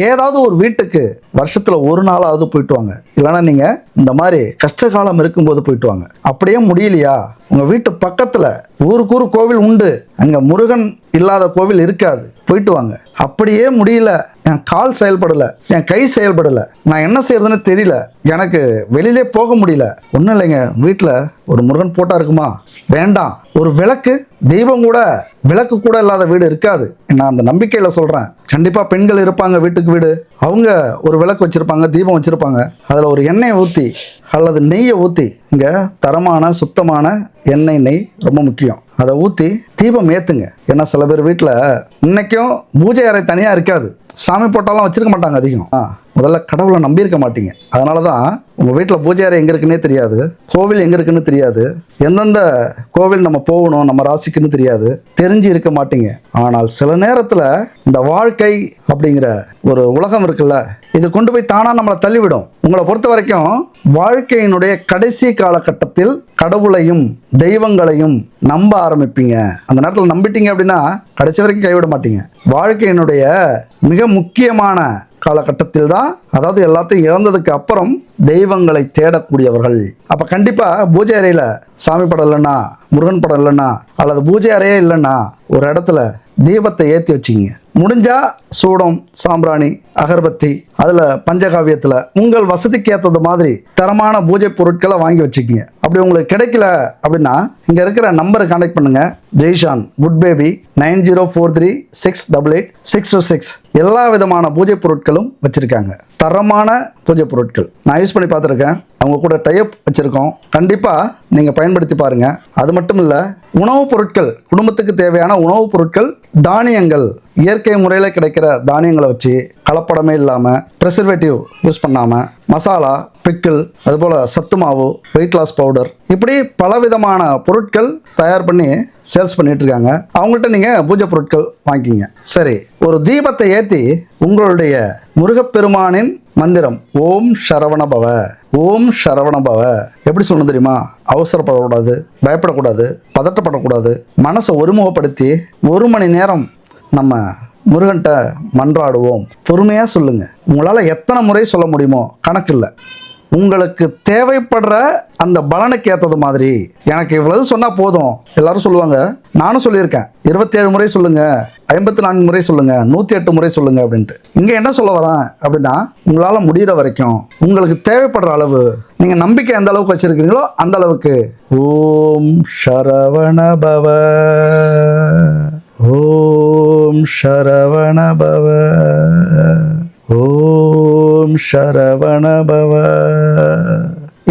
ஏதாவது ஒரு வீட்டுக்கு வருஷத்தில் ஒரு நாளாவது போயிட்டு வாங்க. இல்லைன்னா நீங்கள் இந்த மாதிரி கஷ்ட காலம் இருக்கும்போது போயிட்டு வாங்க. அப்படியே முடியலையா, உங்கள் வீட்டு பக்கத்தில் ஊருக்கு கோவில் உண்டு, அங்கே முருகன் இல்லாத கோவில் இருக்காது, போயிட்டு வாங்க. அப்படியே முடியல, என் கால் செயல்படலை, என் கை செயல்படலை, நான் என்ன செய்யறதுன்னு தெரியல, எனக்கு வெளியிலே போக முடியல, ஒன்றும் இல்லைங்க, வீட்டில் ஒரு முருகன் போட்டா இருக்குமா? வேண்டாம். ஒரு விளக்கு, தெய்வம் கூட, விளக்கு கூட இல்லாத வீடு இருக்காது. நான் அந்த நம்பிக்கையில் சொல்கிறேன். கண்டிப்பாக பெண்கள் இருப்பாங்க, வீட்டுக்கு வீடு, அவங்க ஒரு விளக்கு வச்சுருப்பாங்க, தீபம் வச்சுருப்பாங்க, அதில் ஒரு எண்ணெயை ஊற்றி அல்லது நெய்யை ஊற்றி, இங்கே தரமான சுத்தமான எண்ணெய், நெய் ரொம்ப முக்கியம், அதை ஊற்றி தீபம் ஏற்றுங்க. ஏன்னா சில பேர் வீட்டில் இன்றைக்கும் பூஜை அறை தனியாக இருக்காது, சாமி போட்டாலும் வச்சுருக்க மாட்டாங்க அதிகம். முதல்ல கடவுளை நம்பியிருக்க மாட்டீங்க. அதனால தான் உங்கள் வீட்டில் பூஜை அறை எங்கே இருக்குன்னே தெரியாது, கோவில் எங்கே இருக்குன்னு தெரியாது, எந்தெந்த கோவில் நம்ம போகணும் நம்ம ராசிக்குன்னு தெரியாது, தெரிஞ்சு இருக்க மாட்டீங்க. ஆனால் சில நேரத்தில் இந்த வாழ்க்கை அப்படிங்கிற ஒரு உலகம் இருக்குல்ல, இது கொண்டு போய் தானாக நம்மளை தள்ளிவிடும். உங்களை பொறுத்த வரைக்கும் வாழ்க்கையினுடைய கடைசி காலகட்டத்தில் கடவுளையும் தெய்வங்களையும் நம்ப ஆரம்பிப்பீங்க. அந்த நேரத்தில் நம்பிட்டீங்க அப்படின்னா கடைசி வரைக்கும் கைவிட மாட்டீங்க. வாழ்க்கையினுடைய மிக முக்கியமான காலகட்டத்தில் தான், அதாவது எல்லாத்தையும் இழந்ததுக்கு அப்புறம் தெய்வங்களை தேடக்கூடியவர்கள். அப்போ கண்டிப்பாக பூஜை அறையில் சாமி படம் இல்லைன்னா, முருகன் படம் இல்லைன்னா, அல்லது பூஜை அறையே இல்லைன்னா ஒரு இடத்துல தீபத்தை ஏற்றி வச்சுக்கிங்க. முடிஞ்சா சூடம், சாம்பிராணி, அகர்பத்தி, அதில் பஞ்சகாவியத்தில் உங்கள் வசதிக்கு ஏற்றது மாதிரி தரமான பூஜை பொருட்களை வாங்கி வச்சுக்கிங்க. அப்படி உங்களுக்கு கிடைக்கல அப்படின்னா இங்கே இருக்கிற நம்பரை கான்டாக்ட் பண்ணுங்க. ஜெய்ஷான் குட் பேபி 9043688626. எல்லா விதமான பூஜை பொருட்களும் வச்சுருக்காங்க, தரமான பூஜை பொருட்கள். நான் யூஸ் பண்ணி பார்த்துருக்கேன், அவங்க கூட டைப் வச்சுருக்கோம். கண்டிப்பாக நீங்கள் பயன்படுத்தி பாருங்கள். அது மட்டும் இல்லை, உணவுப் பொருட்கள், குடும்பத்துக்கு தேவையான உணவுப் பொருட்கள், தானியங்கள், இயற்கை முறையில் கிடைக்கிற தானியங்களை வச்சு கலப்படமே இல்லாமல், ப்ரெசர்வேட்டிவ் யூஸ் பண்ணாமல், மசாலா, பிக்கிள், அதுபோல் சத்து மாவு, வெயிட் லாஸ் பவுடர், இப்படி பலவிதமான பொருட்கள் தயார் பண்ணி சேல்ஸ் பண்ணிட்டு இருக்காங்க. அவங்கள்ட்ட நீங்கள் பூஜை பொருட்கள் வாங்கிக்கிங்க. சரி, ஒரு தீபத்தை ஏற்றி உங்களுடைய முருகப்பெருமானின் மந்திரம் ஓம் சரவண பவ, ஓம் சரவண பவ எப்படி சொல்லணும் தெரியுமா? அவசரப்படக்கூடாது, பயப்படக்கூடாது, பதட்டப்படக்கூடாது, மனசை ஒருமுகப்படுத்தி 1 மணி நேரம் நம்ம முருகன்கிட்ட மன்றாடுவோம். பொறுமையாக சொல்லுங்கள். உங்களால் எத்தனை முறை சொல்ல முடியுமோ கணக்கு இல்லை. உங்களுக்கு தேவைப்படுற அந்த பலனுக்கு ஏற்றது மாதிரி, எனக்கு இவ்வளவு சொன்னால் போதும் எல்லாரும் சொல்லுவாங்க. நானும் சொல்லியிருக்கேன், 27 முறை சொல்லுங்கள், 54 முறை சொல்லுங்கள், 108 முறை சொல்லுங்கள் அப்படின்ட்டு. இங்கே என்ன சொல்ல வரேன் அப்படின்னா, உங்களால் முடிகிற வரைக்கும் உங்களுக்கு தேவைப்படுற அளவு, நீங்கள் நம்பிக்கை எந்த அளவுக்கு வச்சுருக்கீங்களோ அந்த அளவுக்கு ஓம் சரவண பவ, ஓம் சரவண பவ, ஓம் சரவண பவ,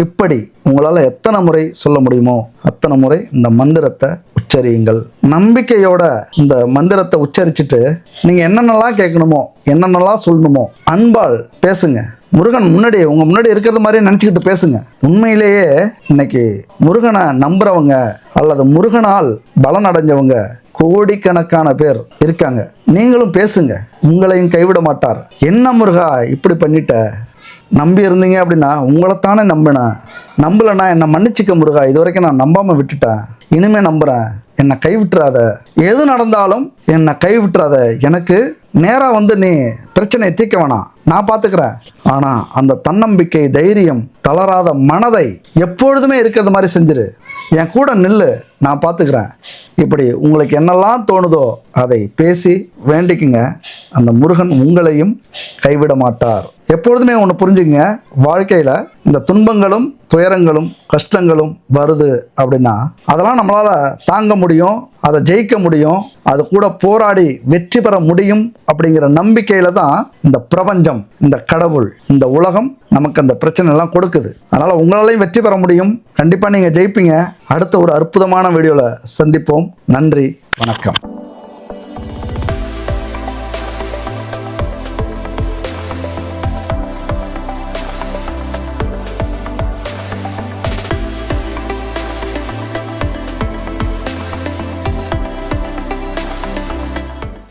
இப்படி உங்களால் எத்தனை முறை சொல்ல முடியுமோ அத்தனை முறை இந்த மந்திரத்தை உச்சரியுங்கள். நம்பிக்கையோட இந்த மந்திரத்தை உச்சரிச்சுட்டு நீங்கள் என்னென்னலாம் கேட்கணுமோ, என்னென்னலாம் சொல்லணுமோ அன்பால் பேசுங்க. முருகன் முன்னாடி உங்கள் முன்னாடி இருக்கிறது மாதிரி நினச்சிக்கிட்டு பேசுங்க. உண்மையிலேயே இன்னைக்கு முருகனை நம்புறவங்க அல்லது முருகனால் பலன் அடைஞ்சவங்க கோடிக்கணக்கான பேர் இருக்காங்க. நீங்களும் பேசுங்க, உங்களையும் கைவிட மாட்டார். என்ன முருகா இப்படி பண்ணிட்ட, நம்பி இருந்தீங்க அப்படின்னா உங்களைத்தானே நம்பினேன். நம்பலைன்னா என்னை மன்னிச்சிக்க முருகா, இது வரைக்கும் நான் நம்பாமல் விட்டுட்டேன், இனிமே நம்புகிறேன், என்னை கைவிட்டுறாத, எது நடந்தாலும் என்னை கைவிட்டுறாத, எனக்கு நேராக வந்து நீ பிரச்சனையை தீர்க்க வேணாம், நான் பார்த்துக்கிறேன். ஆனால் அந்த தன்னம்பிக்கை, தைரியம், தளராத மனதை எப்பொழுதுமே இருக்கிறது மாதிரி செஞ்சிரு, என் கூட நில்லு, நான் பார்த்துக்கிறேன். இப்படி உங்களுக்கு என்னெல்லாம் தோணுதோ அதை பேசி வேண்டிக்குங்க. அந்த முருகன் உங்களையும் கைவிட மாட்டார். எப்பொழுதுமே ஒன்று புரிஞ்சுங்க, வாழ்க்கையில் இந்த துன்பங்களும் துயரங்களும் கஷ்டங்களும் வருது அப்படின்னா அதெல்லாம் நம்மளால் தாங்க முடியும், அதை ஜெயிக்க முடியும், அது கூட போராடி வெற்றி பெற முடியும் அப்படிங்கிற நம்பிக்கையில் தான் இந்த பிரபஞ்சம், இந்த கடவுள், இந்த உலகம் நமக்கு அந்த பிரச்சனை எல்லாம் கொடுக்குது. அதனால் உங்களாலையும் வெற்றி பெற முடியும். கண்டிப்பாக நீங்கள் ஜெயிப்பீங்க. அடுத்த ஒரு அற்புதமான வீடியோவில் சந்திப்போம். நன்றி, வணக்கம்.